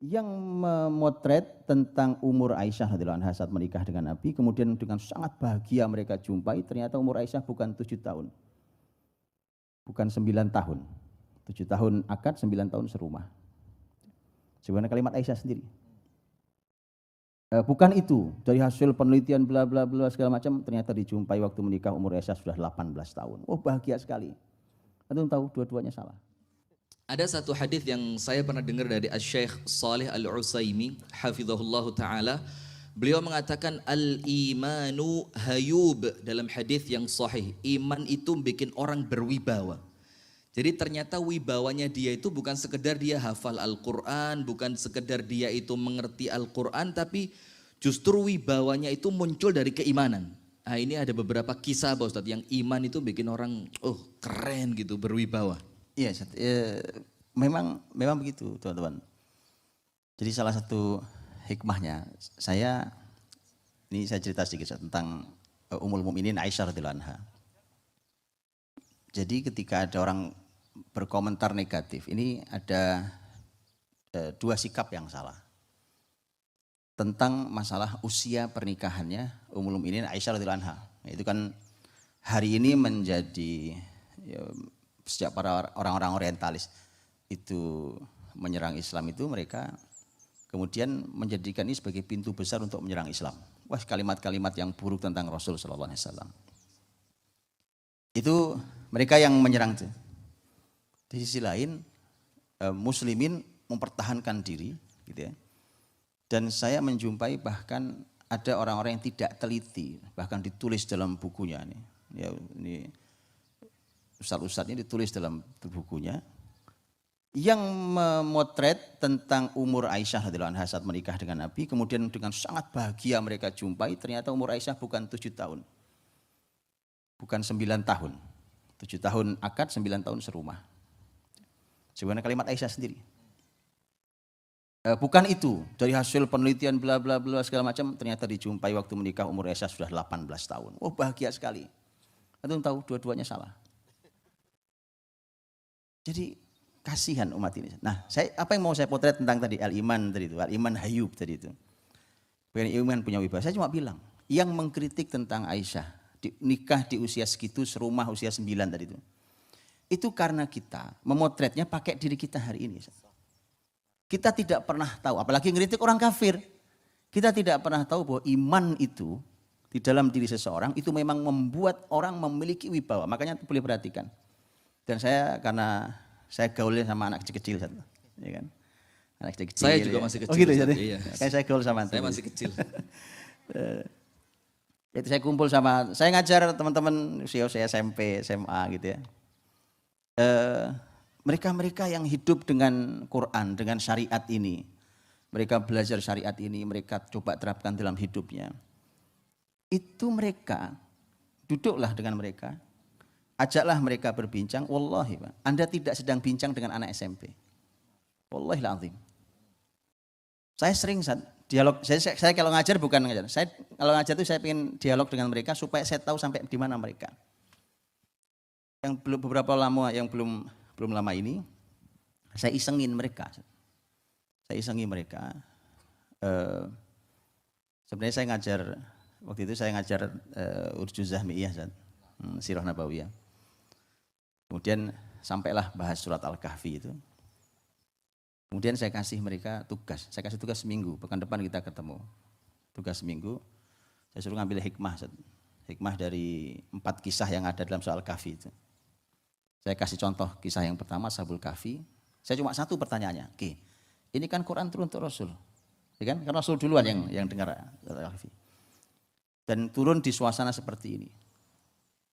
yang memotret tentang umur Aisyah radhiyallahu anha saat menikah dengan Nabi, kemudian dengan sangat bahagia mereka jumpai, ternyata umur Aisyah bukan 7 tahun, bukan 9 tahun. 7 tahun akad, 9 tahun serumah. Sebenarnya kalimat Aisyah sendiri. Bukan itu, dari hasil penelitian bla bla bla segala macam, ternyata dijumpai waktu menikah umur Aisyah sudah 18 tahun. Oh, bahagia sekali. Antum tahu dua-duanya salah. Ada satu hadis yang saya pernah dengar dari Syekh Salih Al-Utsaimin hafizahullahu taala. Beliau mengatakan al-imanu hayub dalam hadis yang sahih. Iman itu bikin orang berwibawa. Jadi ternyata wibawanya dia itu bukan sekedar dia hafal Al-Quran, bukan sekedar dia itu mengerti Al-Quran, tapi justru wibawanya itu muncul dari keimanan. Nah, ini ada beberapa kisah Pak Ustadz yang iman itu bikin orang keren gitu, berwibawa. Iya, memang begitu teman-teman. Jadi salah satu hikmahnya, ini saya cerita sedikit tentang Ummul Mukminin Aisyah radhiyallahu anha. Jadi ketika ada orang berkomentar negatif, ini ada dua sikap yang salah. Tentang masalah usia pernikahannya Ummul Mukminin Aisyah radhiyallahu anha. Itu kan hari ini menjadi sejak para orang-orang orientalis itu menyerang Islam itu, mereka kemudian menjadikan ini sebagai pintu besar untuk menyerang Islam. Wah, kalimat-kalimat yang buruk tentang Rasul sallallahu alaihi wasallam. Itu mereka yang menyerang itu. Di sisi lain muslimin mempertahankan diri gitu ya. Dan saya menjumpai bahkan ada orang-orang yang tidak teliti, bahkan ditulis dalam bukunya nih. Ya, ini ustadz-ustadznya ditulis dalam bukunya yang memotret tentang umur Aisyah radhiyallahu anha saat menikah dengan Nabi, kemudian dengan sangat bahagia mereka jumpai, ternyata umur Aisyah bukan 7 tahun, bukan 9 tahun. 7 tahun akad, 9 tahun serumah. Sebenarnya kalimat Aisyah sendiri. Bukan itu, dari hasil penelitian bla bla bla segala macam, ternyata dijumpai waktu menikah umur Aisyah sudah 18 tahun. Oh, bahagia sekali. Antum tahu dua-duanya salah. Jadi kasihan umat ini. Nah, apa yang mau saya potret tentang tadi al-iman tadi itu, al-iman hayub tadi itu. Bukan iman punya wibawa. Saya cuma bilang, yang mengkritik tentang Aisyah, nikah di usia segitu, serumah usia 9 tadi itu. Itu karena kita memotretnya pakai diri kita hari ini. Kita tidak pernah tahu, apalagi ngeritik orang kafir. Kita tidak pernah tahu bahwa iman itu di dalam diri seseorang itu memang membuat orang memiliki wibawa. Makanya boleh perhatikan. Dan karena saya gaulnya sama anak kecil-kecil, ya kan? Anak kecil-kecil. Saya juga masih kecil. Oh gitu, jadi. Iya. Kayak saya gaul sama Saya masih kecil. Itu saya kumpul saya ngajar teman-teman usia SMP, SMA gitu ya. Mereka-mereka yang hidup dengan Quran, dengan syariat ini, mereka belajar syariat ini, mereka coba terapkan dalam hidupnya. Itu mereka, duduklah dengan mereka, ajaklah mereka berbincang. Wallahi Pak, Anda tidak sedang bincang dengan anak SMP. Wallahil azim. Saya sering dialog, saya kalau ngajar bukan ngajar. Saya kalau ngajar itu saya ingin dialog dengan mereka supaya saya tahu sampai di mana mereka. Yang beberapa lama yang belum lama ini, saya isengin mereka. Sebenarnya saya ngajar waktu itu Urjuz Zahmiyah, Sirah Nabawiyah. Kemudian sampailah bahas surat Al-Kahfi itu. Kemudian saya kasih mereka tugas. Saya kasih tugas seminggu. Pekan depan kita ketemu. Tugas seminggu. Saya suruh ngambil hikmah. Hikmah dari 4 kisah yang ada dalam soal Kahfi itu. Saya kasih contoh kisah yang pertama, Ashabul Kahfi. Saya cuma satu pertanyaannya. Oke, ini kan Quran turun untuk Rasul. Ya kan? Karena Rasul duluan yang dengar Al-Kahfi. Dan turun di suasana seperti ini.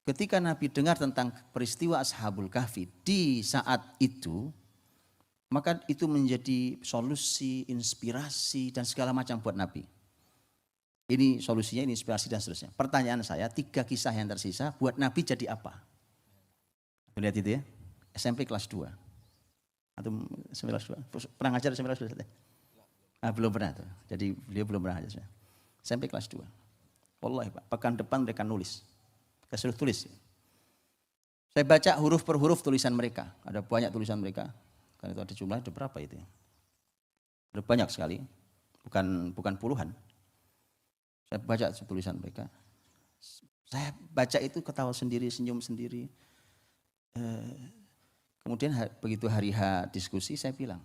Ketika Nabi dengar tentang peristiwa Ashabul Kahfi di saat itu, maka itu menjadi solusi, inspirasi, dan segala macam buat Nabi. Ini solusinya, ini inspirasi dan seterusnya. Pertanyaan saya, 3 kisah yang tersisa buat Nabi jadi apa? Lihat itu ya, SMP kelas 2. Atau SMP kelas 2. Pernah ngajar SMP kelas 2? Belum pernah tuh. Jadi beliau belum pernah ngajar. SMP kelas 2. Wallahi Pak, pekan depan mereka nulis. Saya suruh tulis. Saya baca huruf per huruf tulisan mereka. Ada banyak tulisan mereka. Kan itu ada jumlah, ada berapa itu ya? Ada banyak sekali, bukan puluhan. Saya baca tulisan mereka. Saya baca itu ketawa sendiri, senyum sendiri. Kemudian begitu hari H diskusi, saya bilang,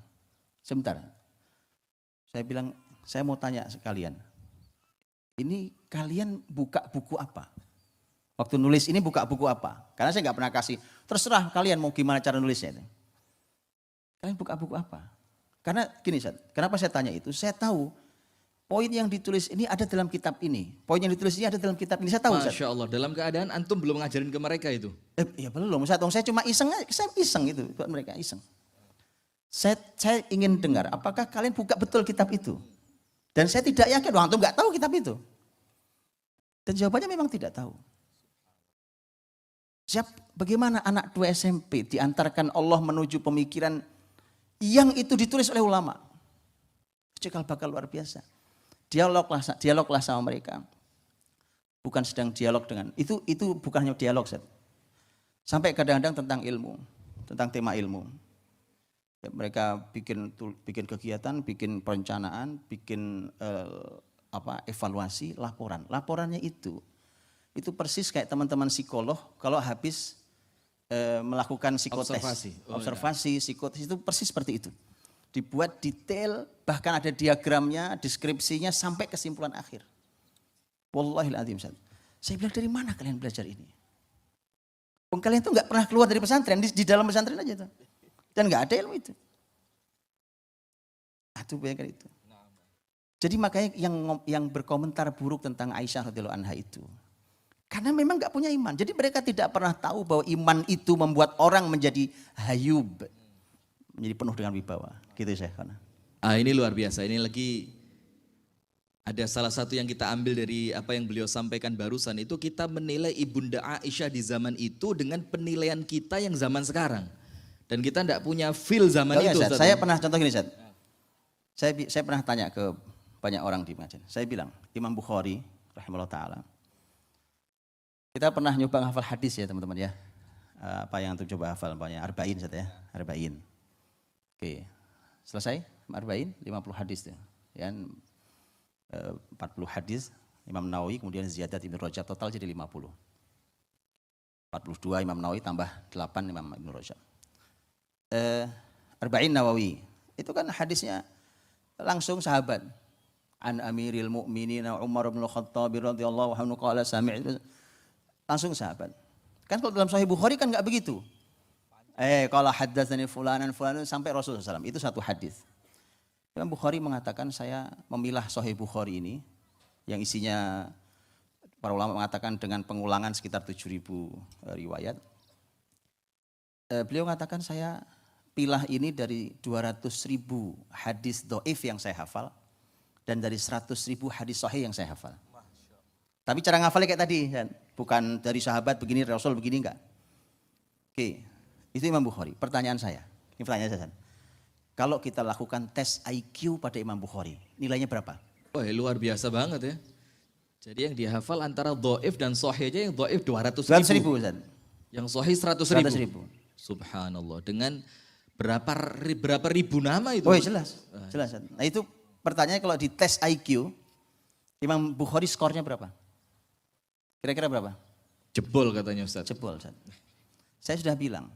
sebentar. Saya bilang, saya mau tanya sekalian. Ini kalian buka buku apa? Waktu nulis ini buka buku apa? Karena saya nggak pernah kasih, terserah kalian mau gimana cara nulisnya. Kalian buka buku apa? Karena gini, kenapa saya tanya itu? Saya tahu poin yang ditulis ini ada dalam kitab ini. Poin yang ditulis ini ada dalam kitab ini. Saya tahu. Masya Allah, dalam keadaan antum belum ngajarin ke mereka itu? Ya belum, saya cuma iseng itu buat mereka, iseng. Saya ingin dengar, apakah kalian buka betul kitab itu? Dan saya tidak yakin, antum nggak tahu kitab itu. Dan jawabannya memang tidak tahu. Bagaimana anak 2 SMP diantarkan Allah menuju pemikiran yang itu ditulis oleh ulama. Cikal bakal luar biasa. Dialoglah sama mereka. Bukan sedang dialog dengan, itu bukan hanya dialog. Sampai kadang-kadang tentang ilmu, tentang tema ilmu. Ya, mereka bikin kegiatan, bikin perencanaan, bikin evaluasi, laporan. Laporannya itu persis kayak teman-teman psikolog kalau habis melakukan psikotes, observasi, psikotes itu persis seperti itu. Dibuat detail, bahkan ada diagramnya, deskripsinya sampai kesimpulan akhir. Wallahil adzim. Saya bilang, dari mana kalian belajar ini? Kalian itu nggak pernah keluar dari pesantren, di dalam pesantren aja tuh. Dan nggak ada ilmu itu. Itu bayangkan itu. Jadi makanya yang berkomentar buruk tentang Aisyah radhiyallahu anha itu, karena memang nggak punya iman. Jadi mereka tidak pernah tahu bahwa iman itu membuat orang menjadi hayub, menjadi penuh dengan wibawa. Gitu saya. Ini luar biasa. Ini lagi ada salah satu yang kita ambil dari apa yang beliau sampaikan barusan itu, kita menilai Ibunda Aisyah di zaman itu dengan penilaian kita yang zaman sekarang. Dan kita tidak punya feel zaman itu. Ustaz, saya pernah contoh gini, Ustaz. Saya pernah tanya ke banyak orang di masjid. Saya bilang, Imam Bukhari rahimahullah ta'ala, kita pernah nyoba hafal hadis ya teman-teman ya. Apa yang untuk coba hafal, banyak arba'in Ustaz ya, arba'in. Oke, selesai arba'in, 50 hadis tuh. Ya, 40 hadis Imam Nawawi, kemudian Ziyadat Ibn Rajab, total jadi 50. 42 Imam Nawawi tambah 8 Imam Ibn Rajab. Arba'in Nawawi, itu kan hadisnya langsung sahabat. An Amiril Mu'minin Umar bin Khattab radhiyallahu anhu qala sami'tu, langsung sahabat. Kan kalau dalam Sahih Bukhari kan enggak begitu. Kalau haddatsani fulanan sampai Rasulullah SAW, itu satu hadis. Imam Bukhari mengatakan, saya memilah Sahih Bukhari ini yang isinya para ulama mengatakan dengan pengulangan sekitar 7.000 riwayat. Beliau mengatakan, saya pilah ini dari 200.000 hadis dhaif yang saya hafal dan dari 100.000 hadis sahih yang saya hafal. Tapi cara ngafalnya kayak tadi, bukan dari sahabat begini, Rasul begini, enggak. Oke, itu Imam Bukhari. Pertanyaan saya, ini pertanyaan saya. Kalau kita lakukan tes IQ pada Imam Bukhari, nilainya berapa? Wah, luar biasa banget ya. Jadi yang dihafal antara dhaif dan sahih aja, yang dhaif 200.000. Yang sahih 100.000. Subhanallah. Dengan berapa ribu nama itu? Oh jelas. Nah itu pertanyaannya, kalau di tes IQ, Imam Bukhari skornya berapa? Kira-kira berapa? Jebol katanya Ustaz. Jebol Ustaz. Saya sudah bilang,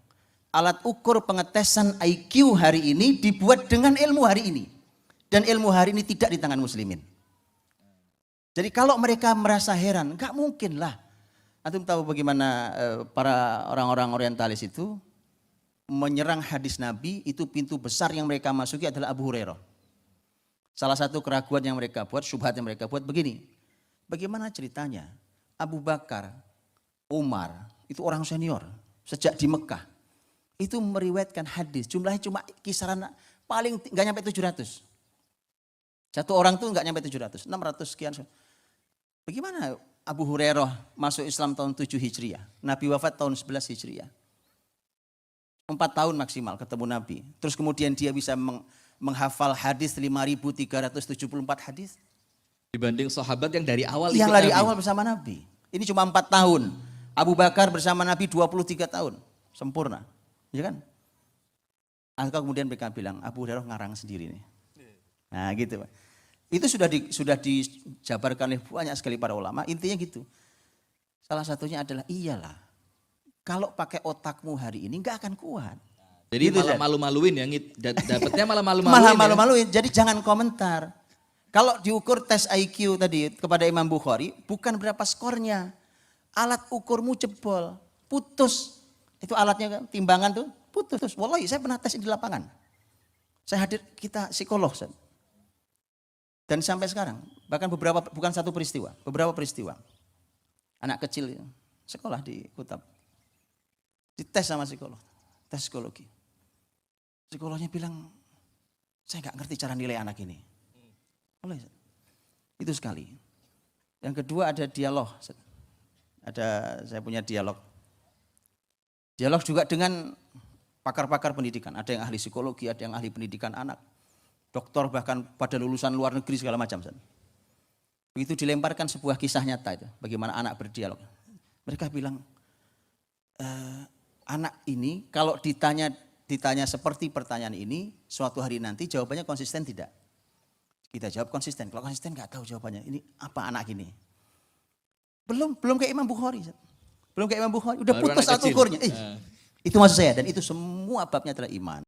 alat ukur pengetesan IQ hari ini dibuat dengan ilmu hari ini. Dan ilmu hari ini tidak di tangan muslimin. Jadi kalau mereka merasa heran, enggak mungkin lah. Antum tahu bagaimana para orang-orang orientalis itu menyerang hadis Nabi, itu pintu besar yang mereka masuki adalah Abu Hurairah. Salah satu keraguan yang mereka buat, syubhat yang mereka buat begini. Bagaimana ceritanya Abu Bakar, Umar, itu orang senior sejak di Mekah. Itu meriwayatkan hadis, jumlahnya cuma kisaran paling enggak nyampe 700. Satu orang tuh enggak nyampe 700, 600 sekian. Bagaimana Abu Hurairah masuk Islam tahun 7 Hijriah, Nabi wafat tahun 11 Hijriah. 4 tahun maksimal ketemu Nabi. Terus kemudian dia bisa menghafal hadis 5.374 hadis. Dibanding sahabat yang dari awal yang dari awal bersama Nabi. Ini cuma 4 tahun. Abu Bakar bersama Nabi 23 tahun. Sempurna. Ya kan? Atau kemudian mereka bilang, Abu Hurairah ngarang sendiri nih. Nah gitu Pak. Itu sudah dijabarkan oleh banyak sekali para ulama, intinya gitu. Salah satunya adalah iyalah, kalau pakai otakmu hari ini nggak akan kuat. Jadi Gitu, malah Zat. malu-maluin ya, dapetnya malah malu-maluin. Malah ya. malu-maluin, jadi jangan komentar. Kalau diukur tes IQ tadi kepada Imam Bukhari, bukan berapa skornya. Alat ukurmu jebol, putus. Itu alatnya, timbangan tuh putus. Wallahi saya pernah tes di lapangan. Saya hadir, kita psikolog. Zat. Dan sampai sekarang, bahkan bukan satu peristiwa, beberapa peristiwa. Anak kecil sekolah di Kutab, dites sama psikolog, tes psikologi. Psikolognya bilang, saya nggak ngerti cara nilai anak ini. Itu sekali. Yang kedua ada dialog. Saya punya dialog. Dialog juga dengan pakar-pakar pendidikan. Ada yang ahli psikologi, ada yang ahli pendidikan anak. Doktor bahkan pada lulusan luar negeri segala macam. Begitu dilemparkan sebuah kisah nyata itu, bagaimana anak berdialog. Mereka bilang, anak ini kalau ditanya seperti pertanyaan ini, suatu hari nanti jawabannya konsisten tidak? Kita jawab konsisten, kalau konsisten nggak tahu jawabannya, ini apa anak ini? Belum kayak Imam Bukhari. Belum kayak Imam Bukhari, udah Baru putus anak alat kecil. ukurnya. Itu maksud saya, dan itu semua babnya adalah iman.